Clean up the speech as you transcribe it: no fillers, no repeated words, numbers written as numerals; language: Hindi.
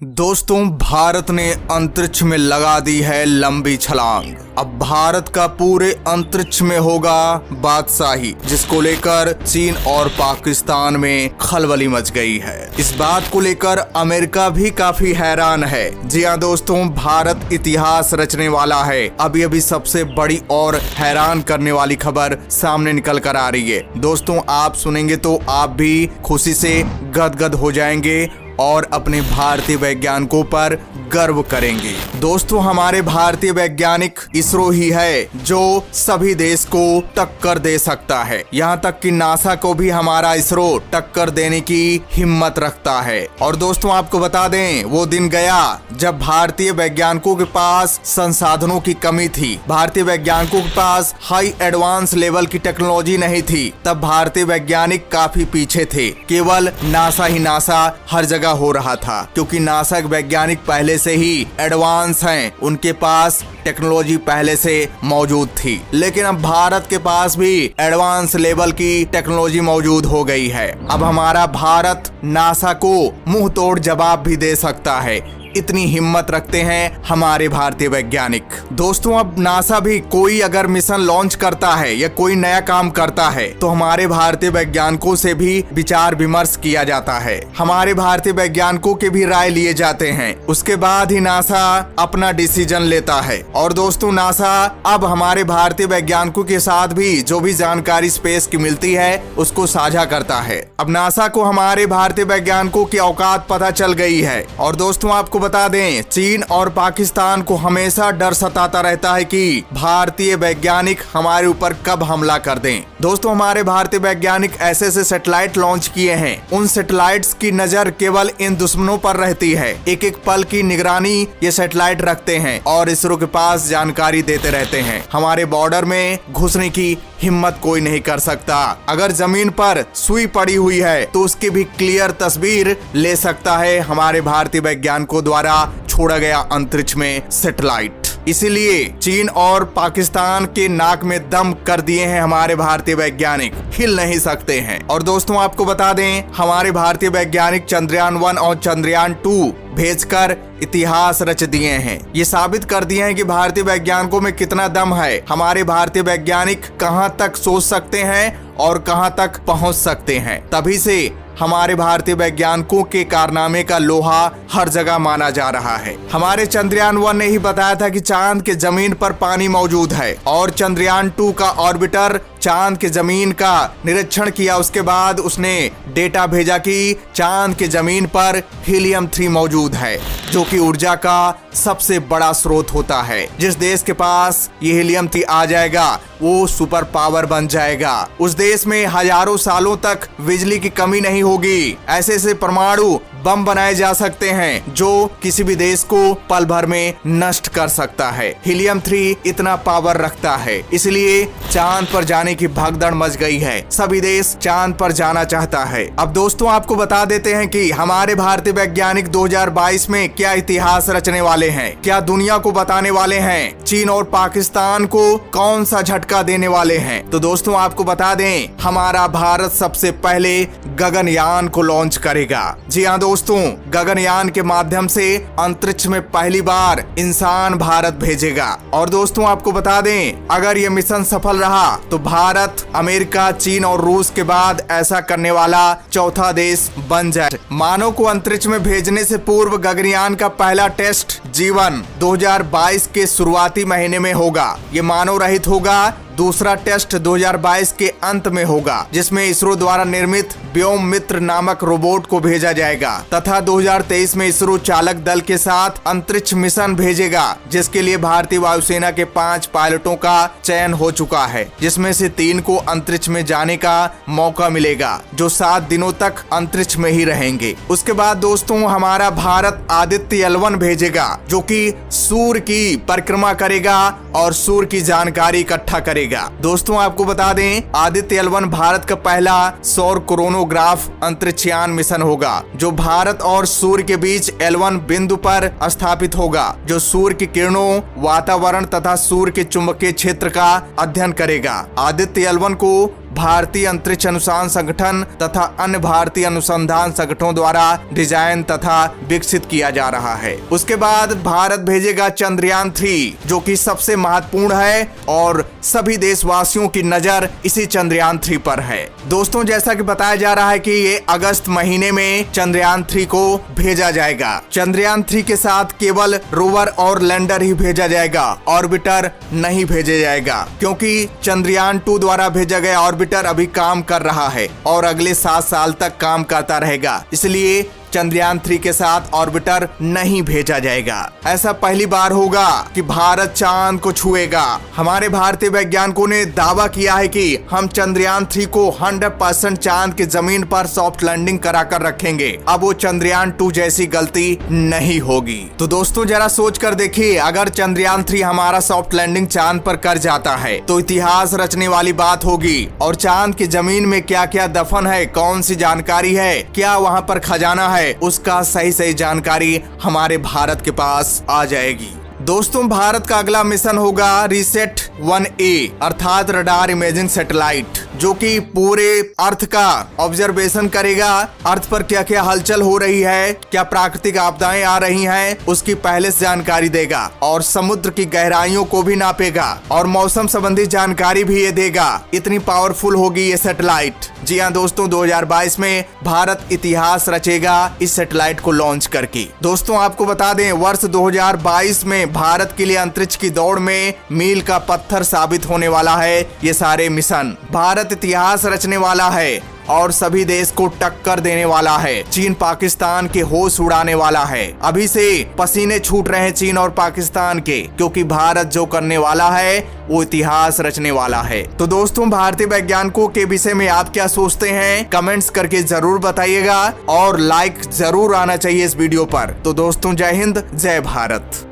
दोस्तों, भारत ने अंतरिक्ष में लगा दी है लंबी छलांग। अब भारत का पूरे अंतरिक्ष में होगा बादशाही, जिसको लेकर चीन और पाकिस्तान में खलबली मच गई है। इस बात को लेकर अमेरिका भी काफी हैरान है। जी हाँ दोस्तों, भारत इतिहास रचने वाला है। अभी अभी सबसे बड़ी और हैरान करने वाली खबर सामने निकल कर आ रही है। दोस्तों, आप सुनेंगे तो आप भी खुशी से गदगद हो जाएंगे और अपने भारतीय वैज्ञानिकों पर गर्व करेंगे। दोस्तों, हमारे भारतीय वैज्ञानिक इसरो ही है जो सभी देश को टक्कर दे सकता है। यहाँ तक कि नासा को भी हमारा इसरो टक्कर देने की हिम्मत रखता है। और दोस्तों, आपको बता दें, वो दिन गया जब भारतीय वैज्ञानिकों के पास संसाधनों की कमी थी, भारतीय वैज्ञानिकों के पास हाई एडवांस लेवल की टेक्नोलॉजी नहीं थी। तब भारतीय वैज्ञानिक काफी पीछे थे। केवल नासा ही नासा हर जगह हो रहा था, क्योंकि नासा के वैज्ञानिक पहले से ही एडवांस हैं, उनके पास टेक्नोलॉजी पहले से मौजूद थी। लेकिन अब भारत के पास भी एडवांस लेवल की टेक्नोलॉजी मौजूद हो गई है। अब हमारा भारत नासा को मुंह तोड़ जवाब भी दे सकता है, इतनी हिम्मत रखते हैं हमारे भारतीय वैज्ञानिक। दोस्तों, अब नासा भी कोई अगर मिशन लॉन्च करता है या कोई नया काम करता है तो हमारे भारतीय वैज्ञानिकों से भी विचार विमर्श किया जाता है। हमारे भारतीय वैज्ञानिकों के भी राय लिए जाते हैं। उसके बाद ही नासा अपना डिसीजन लेता है। और दोस्तों, नासा अब हमारे भारतीय वैज्ञानिकों के साथ भी जो भी जानकारी स्पेस की मिलती है उसको साझा करता है। अब नासा को हमारे भारतीय वैज्ञानिकों की औकात पता चल गई है। और दोस्तों, आपको बता दें, चीन और पाकिस्तान को हमेशा डर सताता रहता है कि भारतीय वैज्ञानिक हमारे ऊपर कब हमला कर दें। दोस्तों, हमारे भारतीय वैज्ञानिक ऐसे ऐसे सैटेलाइट लॉन्च किए हैं, उन सैटेलाइट्स की नजर केवल इन दुश्मनों पर रहती है। एक एक पल की निगरानी ये सैटेलाइट रखते हैं और इसरो के पास जानकारी देते रहते हैं। हमारे बॉर्डर में घुसने की हिम्मत कोई नहीं कर सकता। अगर जमीन पर सुई पड़ी हुई है तो उसकी भी क्लियर तस्वीर ले सकता है हमारे भारतीय वैज्ञानिकों द्वारा छोड़ा गया अंतरिक्ष में सैटेलाइट। इसीलिए चीन और पाकिस्तान के नाक में दम कर दिए हैं हमारे भारतीय वैज्ञानिक, हिल नहीं सकते हैं। और दोस्तों, आपको बता दें, हमारे भारतीय वैज्ञानिक चंद्रयान 1 और चंद्रयान 2 भेजकर इतिहास रच दिए हैं। ये साबित कर दिए हैं कि भारतीय वैज्ञानिकों में कितना दम है। हमारे भारतीय वैज्ञानिक कहां तक सोच सकते हैं और कहां तक पहुंच सकते हैं। तभी से हमारे भारतीय वैज्ञानिकों के कारनामे का लोहा हर जगह माना जा रहा है। हमारे चंद्रयान 1 ने ही बताया था कि चांद के जमीन पर पानी मौजूद है, और चंद्रयान 2 का ऑर्बिटर चांद के जमीन का निरीक्षण किया। उसके बाद उसने डेटा भेजा कि चांद के जमीन पर हीलियम 3 मौजूद है, जो कि ऊर्जा का सबसे बड़ा स्रोत होता है। जिस देश के पास ये हीलियम 3 आ जाएगा वो सुपर पावर बन जाएगा। उस देश में हजारों सालों तक बिजली की कमी नहीं होगी। ऐसे ऐसे परमाणु बम बनाए जा सकते हैं जो किसी भी देश को पल भर में नष्ट कर सकता है। हीलियम 3 इतना पावर रखता है, इसलिए चांद पर जाने की भगदड़ मच गई है। सभी देश चांद पर जाना चाहता है। अब दोस्तों, आपको बता देते हैं कि हमारे भारतीय वैज्ञानिक 2022 में क्या इतिहास रचने वाले हैं, क्या दुनिया को बताने वाले हैं, चीन और पाकिस्तान को कौन सा झटका देने वाले हैं। तो दोस्तों, आपको बता दें, हमारा भारत सबसे पहले गगनयान को लॉन्च करेगा। जी हाँ दोस्तों, गगनयान के माध्यम से अंतरिक्ष में पहली बार इंसान भारत भेजेगा। और दोस्तों, आपको बता दें, अगर ये मिशन सफल रहा तो भारत अमेरिका, चीन और रूस के बाद ऐसा करने वाला चौथा देश बन जाए। मानव को अंतरिक्ष में भेजने से पूर्व गगनयान का पहला टेस्ट जीवन 2022 के शुरुआती महीने में होगा। ये मानव रहित होगा। दूसरा टेस्ट 2022 के अंत में होगा, जिसमें इसरो द्वारा निर्मित व्योम मित्र नामक रोबोट को भेजा जाएगा, तथा 2023 में इसरो चालक दल के साथ अंतरिक्ष मिशन भेजेगा, जिसके लिए भारतीय वायुसेना के 5 पायलटों का चयन हो चुका है, जिसमें से 3 को अंतरिक्ष में जाने का मौका मिलेगा, जो 7 दिनों तक अंतरिक्ष में ही रहेंगे। उसके बाद दोस्तों, हमारा भारत आदित्य L1 भेजेगा, जो कि सूर्य की परिक्रमा करेगा और सूर्य की जानकारी इकट्ठा करेगा। दोस्तों, आपको बता दें, आदित्य L1 भारत का पहला सौर कोरोनोग्राफ अंतरिक्षयान मिशन होगा, जो भारत और सूर्य के बीच L1 बिंदु पर स्थापित होगा, जो सूर्य की किरणों, वातावरण तथा सूर्य के चुंबकीय क्षेत्र का अध्ययन करेगा। आदित्य L1 को भारतीय अंतरिक्ष अनुसंधान संगठन तथा अन्य भारतीय अनुसंधान संगठनों द्वारा डिजाइन तथा विकसित किया जा रहा है। उसके बाद भारत भेजेगा चंद्रयान 3, जो कि सबसे महत्वपूर्ण है और सभी देशवासियों की नजर इसी चंद्रयान 3 पर है। दोस्तों, जैसा कि बताया जा रहा है कि ये अगस्त महीने में चंद्रयान 3 को भेजा जाएगा। चंद्रयान 3 के साथ केवल रोवर और लैंडर ही भेजा जाएगा, ऑर्बिटर नहीं भेजा जाएगा, क्योंकि चंद्रयान 2 द्वारा भेजा गया ऑर्बिटर अभी काम कर रहा है और अगले 7 साल तक काम करता रहेगा। इसलिए चंद्रयान 3 के साथ ऑर्बिटर नहीं भेजा जाएगा। ऐसा पहली बार होगा कि भारत चांद को छुएगा। हमारे भारतीय वैज्ञानिकों ने दावा किया है कि हम चंद्रयान 3 को 100% चांद की जमीन पर सॉफ्ट लैंडिंग कराकर रखेंगे। अब वो चंद्रयान 2 जैसी गलती नहीं होगी। तो दोस्तों, जरा सोच कर देखिए, अगर चंद्रयान 3 हमारा सॉफ्ट लैंडिंग चांद पर कर जाता है तो इतिहास रचने वाली बात होगी। और चांद की जमीन में क्या क्या दफन है, कौन सी जानकारी है, क्या वहाँ पर खजाना है, उसका सही जानकारी हमारे भारत के पास आ जाएगी। दोस्तों, भारत का अगला मिशन होगा रिसेट 1A अर्थात रडार इमेजिंग सैटेलाइट, जो कि पूरे अर्थ का ऑब्जर्वेशन करेगा। अर्थ पर क्या क्या हलचल हो रही है, क्या प्राकृतिक आपदाएं आ रही हैं, उसकी पहले से जानकारी देगा और समुद्र की गहराइयों को भी नापेगा और मौसम संबंधी जानकारी भी ये देगा। इतनी पावरफुल होगी ये सैटेलाइट। जी हाँ दोस्तों, 2022 में भारत इतिहास रचेगा इस सैटेलाइट को लॉन्च करके। दोस्तों, आपको बता दें, वर्ष 2022 में भारत के लिए अंतरिक्ष की दौड़ में मील का पत्थर साबित होने वाला है ये सारे मिशन। भारत इतिहास रचने वाला है और सभी देश को टक्कर देने वाला है। चीन पाकिस्तान के होश उड़ाने वाला है। अभी से पसीने छूट रहे हैं चीन और पाकिस्तान के, क्योंकि भारत जो करने वाला है वो इतिहास रचने वाला है। तो दोस्तों, भारतीय वैज्ञानिकों के विषय में आप क्या सोचते हैं, कमेंट्स करके जरूर बताइएगा और लाइक जरूर आना चाहिए इस वीडियो पर। तो दोस्तों, जय हिंद, जय भारत।